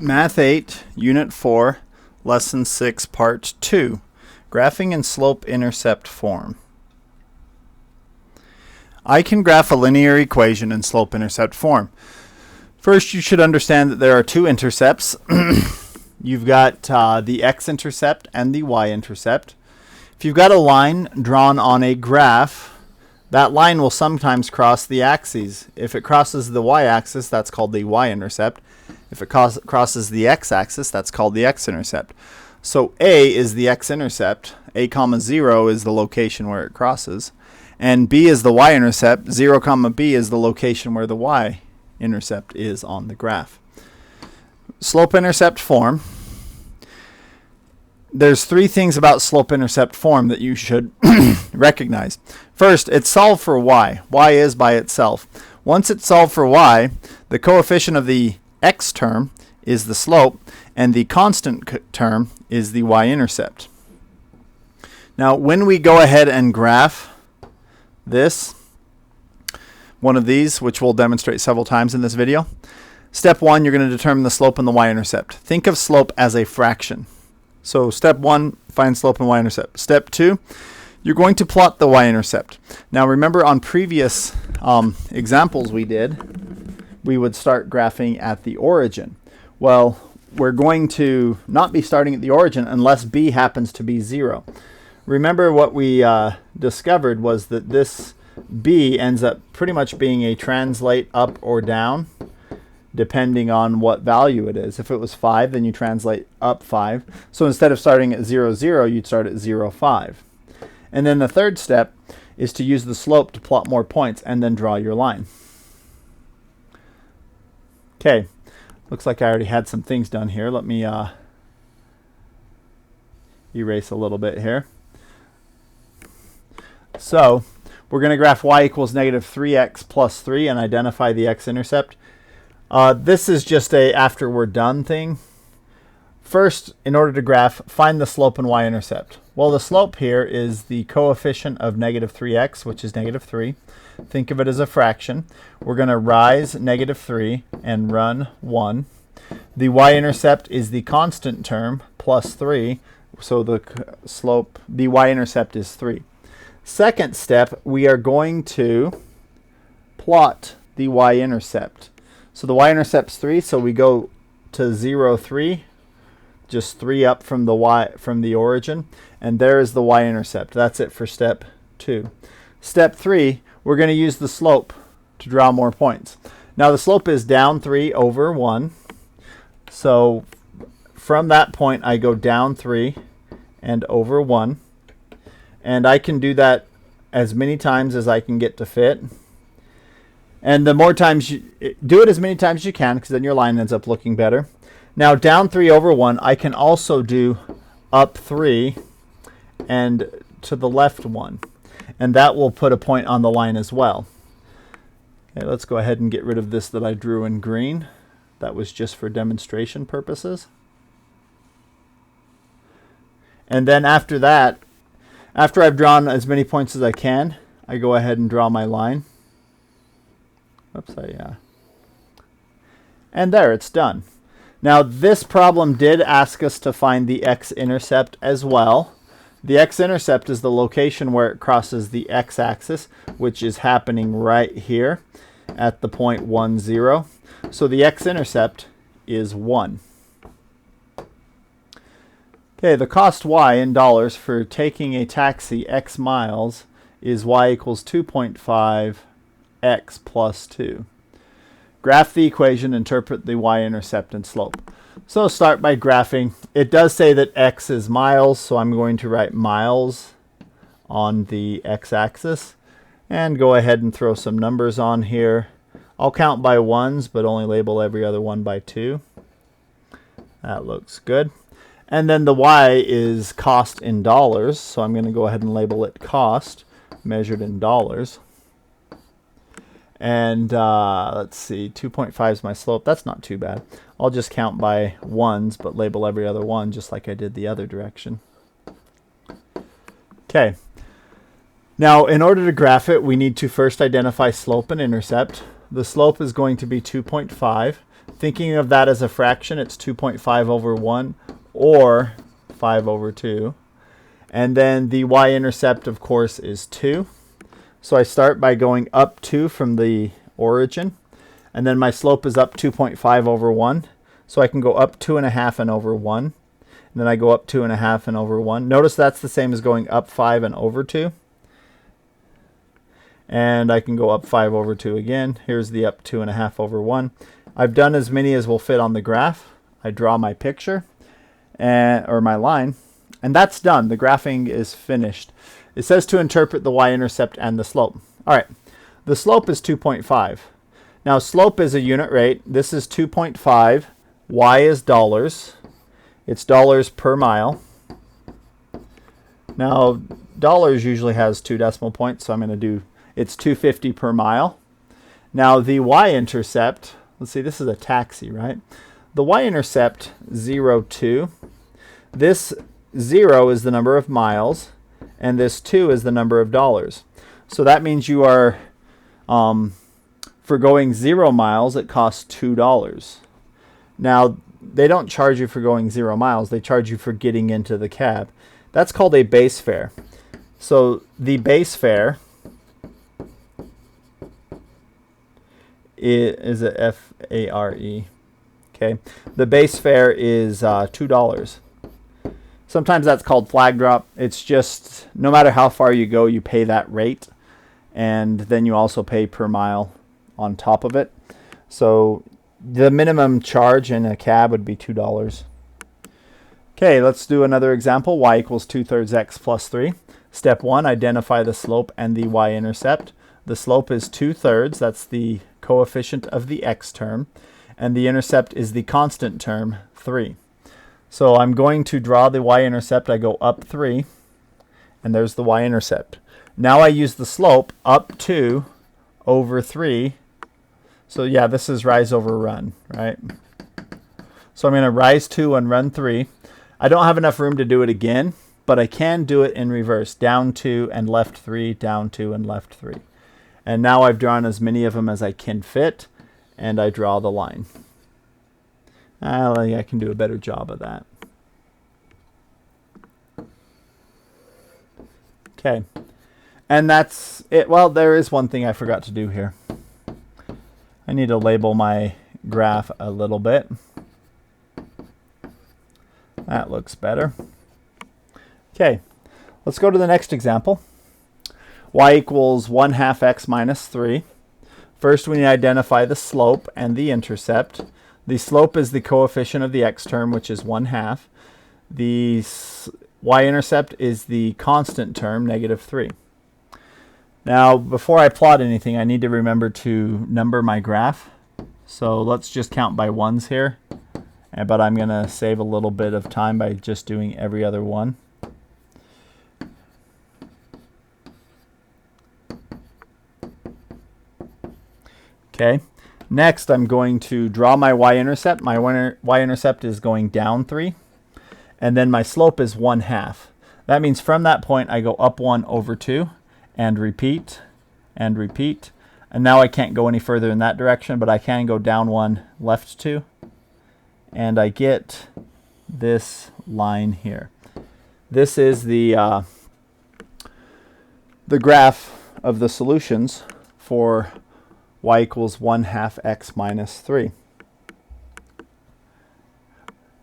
Math 8, Unit 4, Lesson 6, Part 2, Graphing in Slope-Intercept Form. I can graph a linear equation in slope-intercept form. First, you should understand that there are two intercepts. You've got the x-intercept and the y-intercept. If you've got a line drawn on a graph, that line will sometimes cross the axes. If it crosses the y-axis, that's called the y-intercept. If it crosses the x-axis, that's called the x-intercept. So A is the x-intercept, A comma 0 is the location where it crosses, and B is the y-intercept, 0 comma B is the location where the y-intercept is on the graph. Slope-intercept form. There's three things about slope-intercept form that you should recognize. First, it's solved for y. Y is by itself. Once it's solved for y, the coefficient of the x term is the slope, and the constant term is the y-intercept. Now, when we go ahead and graph this, one of these, which we'll demonstrate several times in this video, step 1, you're going to determine the slope and the y-intercept. Think of slope as a fraction. So step 1, find slope and y-intercept. Step 2, you're going to plot the y-intercept. Now remember, on previous examples we did, we would start graphing at the origin. Well, we're going to not be starting at the origin unless b happens to be 0. Remember, what we discovered was that this b ends up pretty much being a translate up or down depending on what value it is. If it was 5, then you translate up 5. So instead of starting at 0, 0, you'd start at 0, 5. And then the third step is to use the slope to plot more points and then draw your line. Okay, looks like I already had some things done here. Let me erase a little bit here. So we're going to graph y equals negative 3x plus 3 and identify the x-intercept. This is just a after we're done thing. First, in order to graph, find the slope and y-intercept. Well, the slope here is the coefficient of negative 3x, which is negative 3. Think of it as a fraction. We're going to rise negative 3 and run 1. The y-intercept is the constant term, plus 3. So the slope, the y-intercept is 3. Second step, we are going to plot the y-intercept. So the y-intercept's 3, so we go to 0, 3, just 3 up from the origin, and there is the y-intercept. That's it for step 2. Step 3, we're going to use the slope to draw more points. Now the slope is down 3 over 1. So from that point I go down 3 and over 1. And I can do that as many times as I can get to fit. And the more times you do it, as many times as you can, because then your line ends up looking better. Now down 3 over 1, I can also do up 3 and to the left 1. And that will put a point on the line as well. Okay, let's go ahead and get rid of this that I drew in green. That was just for demonstration purposes. And then after that, after I've drawn as many points as I can, I go ahead and draw my line. Oops, and there, it's done. Now this problem did ask us to find the x-intercept as well. The x-intercept is the location where it crosses the x-axis, which is happening right here at the point 1, 0. So the x-intercept is 1. Okay, the cost y in dollars for taking a taxi x miles is y equals 2.5 x plus 2. Graph the equation, interpret the y-intercept and slope. So start by graphing. It does say that x is miles, so I'm going to write miles on the x-axis and go ahead and throw some numbers on here. I'll count by ones, but only label every other one by 2. That looks good. And then the y is cost in dollars, so I'm going to go ahead and label it cost, measured in dollars. And let's see, 2.5 is my slope. That's not too bad. I'll just count by ones, but label every other one, just like I did the other direction. Okay. Now, in order to graph it, we need to first identify slope and intercept. The slope is going to be 2.5. Thinking of that as a fraction, it's 2.5 over 1 or 5 over 2. And then the y-intercept, of course, is 2. So I start by going up 2 from the origin. And then my slope is up 2.5 over 1. So I can go up 2.5 and over 1. And then I go up 2.5 and over 1. Notice that's the same as going up 5 and over 2. And I can go up 5 over 2 again. Here's the up 2.5 over 1. I've done as many as will fit on the graph. I draw my picture, or my line, and that's done. The graphing is finished. It says to interpret the y-intercept and the slope. All right, the slope is 2.5. Now slope is a unit rate. This is 2.5. Y is dollars. It's dollars per mile. Now dollars usually has 2 decimal points, so I'm going to do, it's 250 per mile. Now the y-intercept, let's see, this is a taxi, right? The y-intercept, 0, 2. This 0 is the number of miles, and this 2 is the number of dollars. So that means you are, for going 0 miles, it costs $2. Now, they don't charge you for going 0 miles. They charge you for getting into the cab. That's called a base fare. So the base fare is a F-A-R-E. Okay, the base fare is $2. Sometimes that's called flag drop. It's just no matter how far you go, you pay that rate, and then you also pay per mile on top of it. So the minimum charge in a cab would be $2. Okay, let's do another example. Y equals 2/3 x plus 3. Step 1, identify the slope and the y-intercept. The slope is 2/3. That's the coefficient of the x term. And the intercept is the constant term, 3. So I'm going to draw the y-intercept. I go up 3, and there's the y-intercept. Now I use the slope, up 2 over 3. So yeah, this is rise over run, right? So I'm going to rise 2 and run 3. I don't have enough room to do it again, but I can do it in reverse. Down 2 and left 3, down 2 and left 3. And now I've drawn as many of them as I can fit, and I draw the line. I can do a better job of that. Okay, and that's it. Well, there is one thing I forgot to do here. I need to label my graph a little bit. That looks better. Okay, let's go to the next example. Y equals 1/2 x minus 3. First, we need to identify the slope and the intercept. The slope is the coefficient of the x term, which is 1/2. The y-intercept is the constant term, -3. Now, before I plot anything, I need to remember to number my graph. So let's just count by ones here. But I'm going to save a little bit of time by just doing every other one. Okay, next I'm going to draw my y-intercept. My y-intercept is going down 3, and then my slope is 1/2. That means from that point I go up 1 over 2, and repeat, and repeat. And now I can't go any further in that direction, but I can go down 1, left 2, and I get this line here. This is the graph of the solutions for y equals 1/2 x minus 3.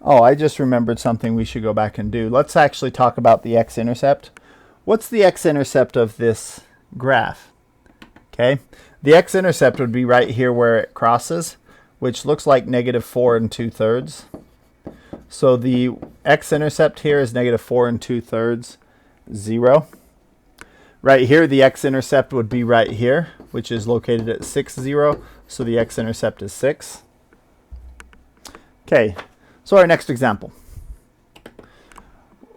Oh, I just remembered something we should go back and do. Let's actually talk about the x-intercept. What's the x-intercept of this graph? Okay, the x-intercept would be right here where it crosses, which looks like -4 2/3. So the x-intercept here is -4 2/3, 0. Right here, the x-intercept would be right here, which is located at 6, 0. So the x-intercept is 6. Okay, so our next example.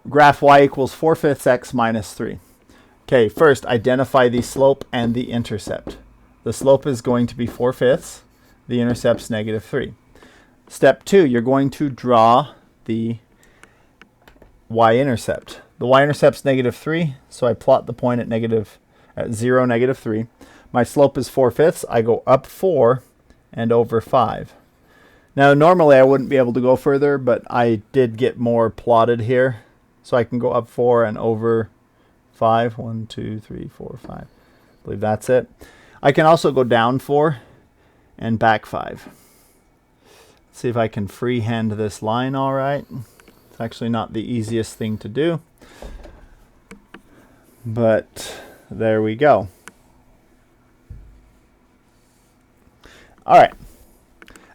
Graph y equals 4/5 x minus 3. Okay, first identify the slope and the intercept. The slope is going to be 4/5. The intercept's -3. Step 2, you're going to draw the y-intercept. The y-intercept's -3, so I plot the point at 0, -3. My slope is 4/5. I go up 4 and over 5. Now, normally I wouldn't be able to go further, but I did get more plotted here. So I can go up 4 and over 5. 1, 2, 3, 4, 5. I believe that's it. I can also go down 4 and back 5. Let's see if I can freehand this line all right. It's actually not the easiest thing to do, but there we go. All right.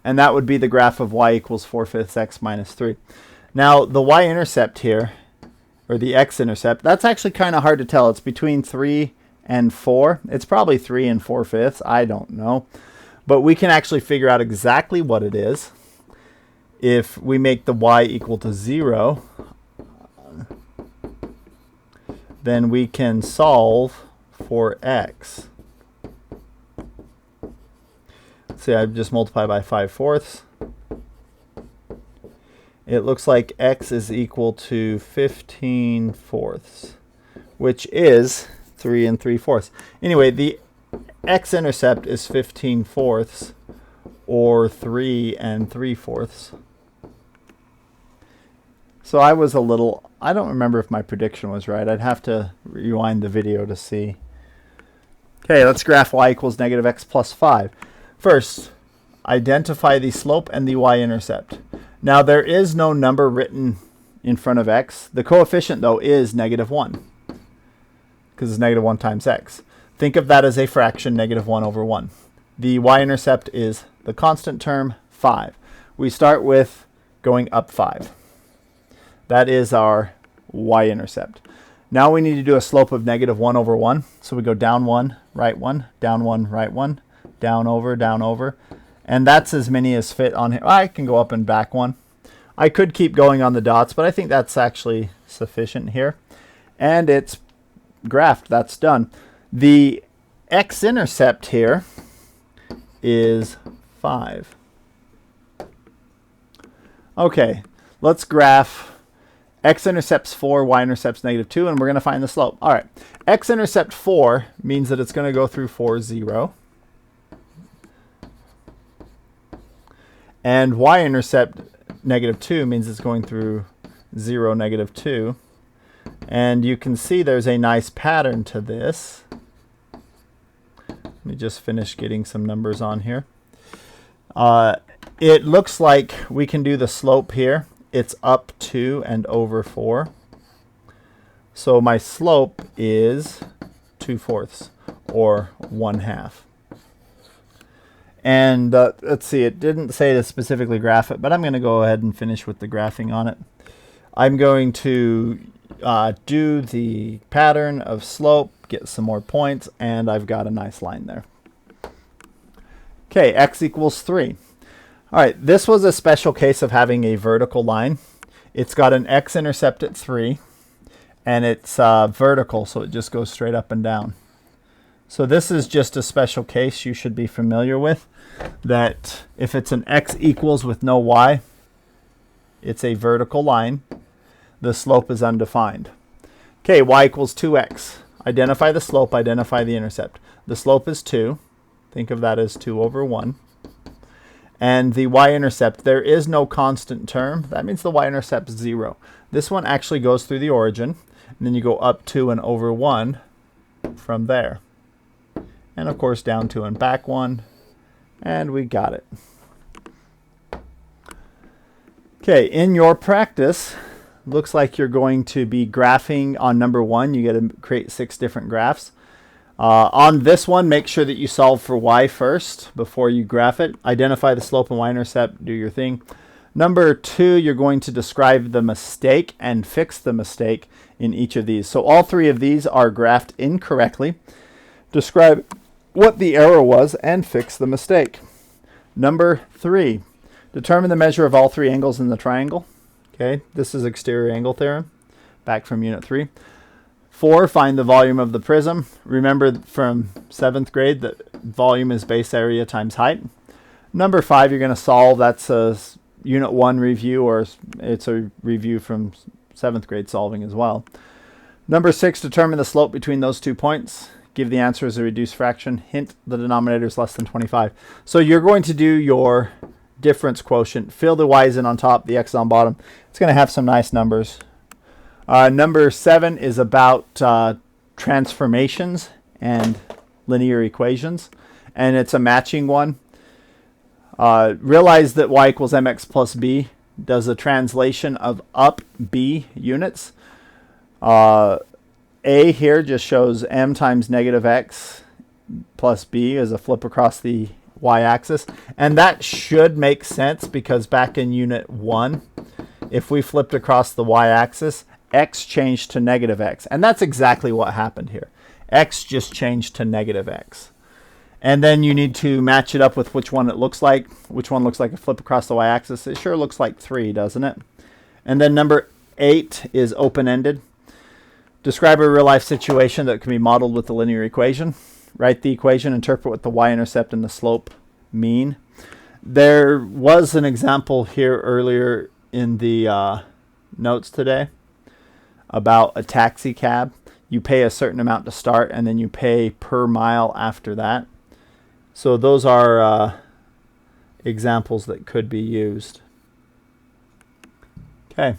And that would be the graph of y equals 4/5 x minus 3. Now, the y-intercept here, or the x-intercept, that's actually kind of hard to tell. It's between 3 and 4. It's probably 3 and 4/5. I don't know. But we can actually figure out exactly what it is if we make the y equal to 0. Then we can solve for x. See, I've just multiplied by 5/4. It looks like x is equal to 15/4, which is 3 and 3/4. Anyway, the x-intercept is 15/4, or 3 and 3/4. So I was a little, I don't remember if my prediction was right. I'd have to rewind the video to see. Okay, let's graph y equals negative x plus 5. First, identify the slope and the y-intercept. Now, there is no number written in front of x. The coefficient, though, is -1, because it's -1 times x. Think of that as a fraction, -1 over 1. The y-intercept is the constant term, 5. We start with going up 5. That is our y-intercept. Now we need to do a slope of -1 over 1. So we go down 1, right 1, down 1, right 1, down over, and that's as many as fit on here. I can go up and back 1. I could keep going on the dots, but I think that's actually sufficient here. And it's graphed. That's done. The x-intercept here is 5. Okay, let's graph x-intercept's 4, y-intercept's -2, and we're going to find the slope. All right, x-intercept 4 means that it's going to go through 4, 0. And y-intercept -2 means it's going through 0, -2. And you can see there's a nice pattern to this. Let me just finish getting some numbers on here. It looks like we can do the slope here. It's up 2 and over 4. So my slope is 2/4, or 1/2. And let's see, it didn't say to specifically graph it, but I'm going to go ahead and finish with the graphing on it. I'm going to do the pattern of slope, get some more points, and I've got a nice line there. Okay, x equals 3. All right, this was a special case of having a vertical line. It's got an x-intercept at 3, and it's vertical, so it just goes straight up and down. So this is just a special case you should be familiar with, that if it's an x equals with no y, it's a vertical line. The slope is undefined. Okay, y equals 2x. Identify the slope, identify the intercept. The slope is 2. Think of that as 2 over 1. And the y-intercept, there is no constant term. That means the y-intercept is 0. This one actually goes through the origin, and then you go up 2 and over 1 from there. And of course down 2 and back 1, and we got it. Okay, in your practice, looks like you're going to be graphing on number 1. You get to create 6 different graphs. On this one, make sure that you solve for y first before you graph it. Identify the slope and y-intercept, do your thing. Number 2, you're going to describe the mistake and fix the mistake in each of these. So all 3 of these are graphed incorrectly. Describe what the error was and fix the mistake. Number 3, determine the measure of all 3 angles in the triangle. Okay, this is exterior angle theorem, back from unit 3. 4, find the volume of the prism. Remember from 7th grade that volume is base area times height. Number 5, you're going to solve. That's a unit 1 review, or it's a review from 7th grade solving as well. Number 6, determine the slope between those 2 points. Give the answer as a reduced fraction. Hint, the denominator is less than 25. So you're going to do your difference quotient. Fill the y's in on top, the x on bottom. It's going to have some nice numbers. Number 7 is about transformations and linear equations, and it's a matching one. Realize that y equals mx plus b does a translation of up b units. A here just shows m times negative x plus b as a flip across the y-axis, and that should make sense because back in unit 1, if we flipped across the y-axis, x changed to negative x, and that's exactly what happened here. X just changed to negative x. And then you need to match it up with which one it looks like. Which one looks like a flip across the y-axis? It sure looks like 3, doesn't it? And then number 8 is open-ended. Describe a real-life situation that can be modeled with the linear equation. Write the equation, interpret what the y-intercept and the slope mean. There was an example here earlier in the notes today about a taxi cab. You pay a certain amount to start, and then you pay per mile after that. So those are examples that could be used. Okay.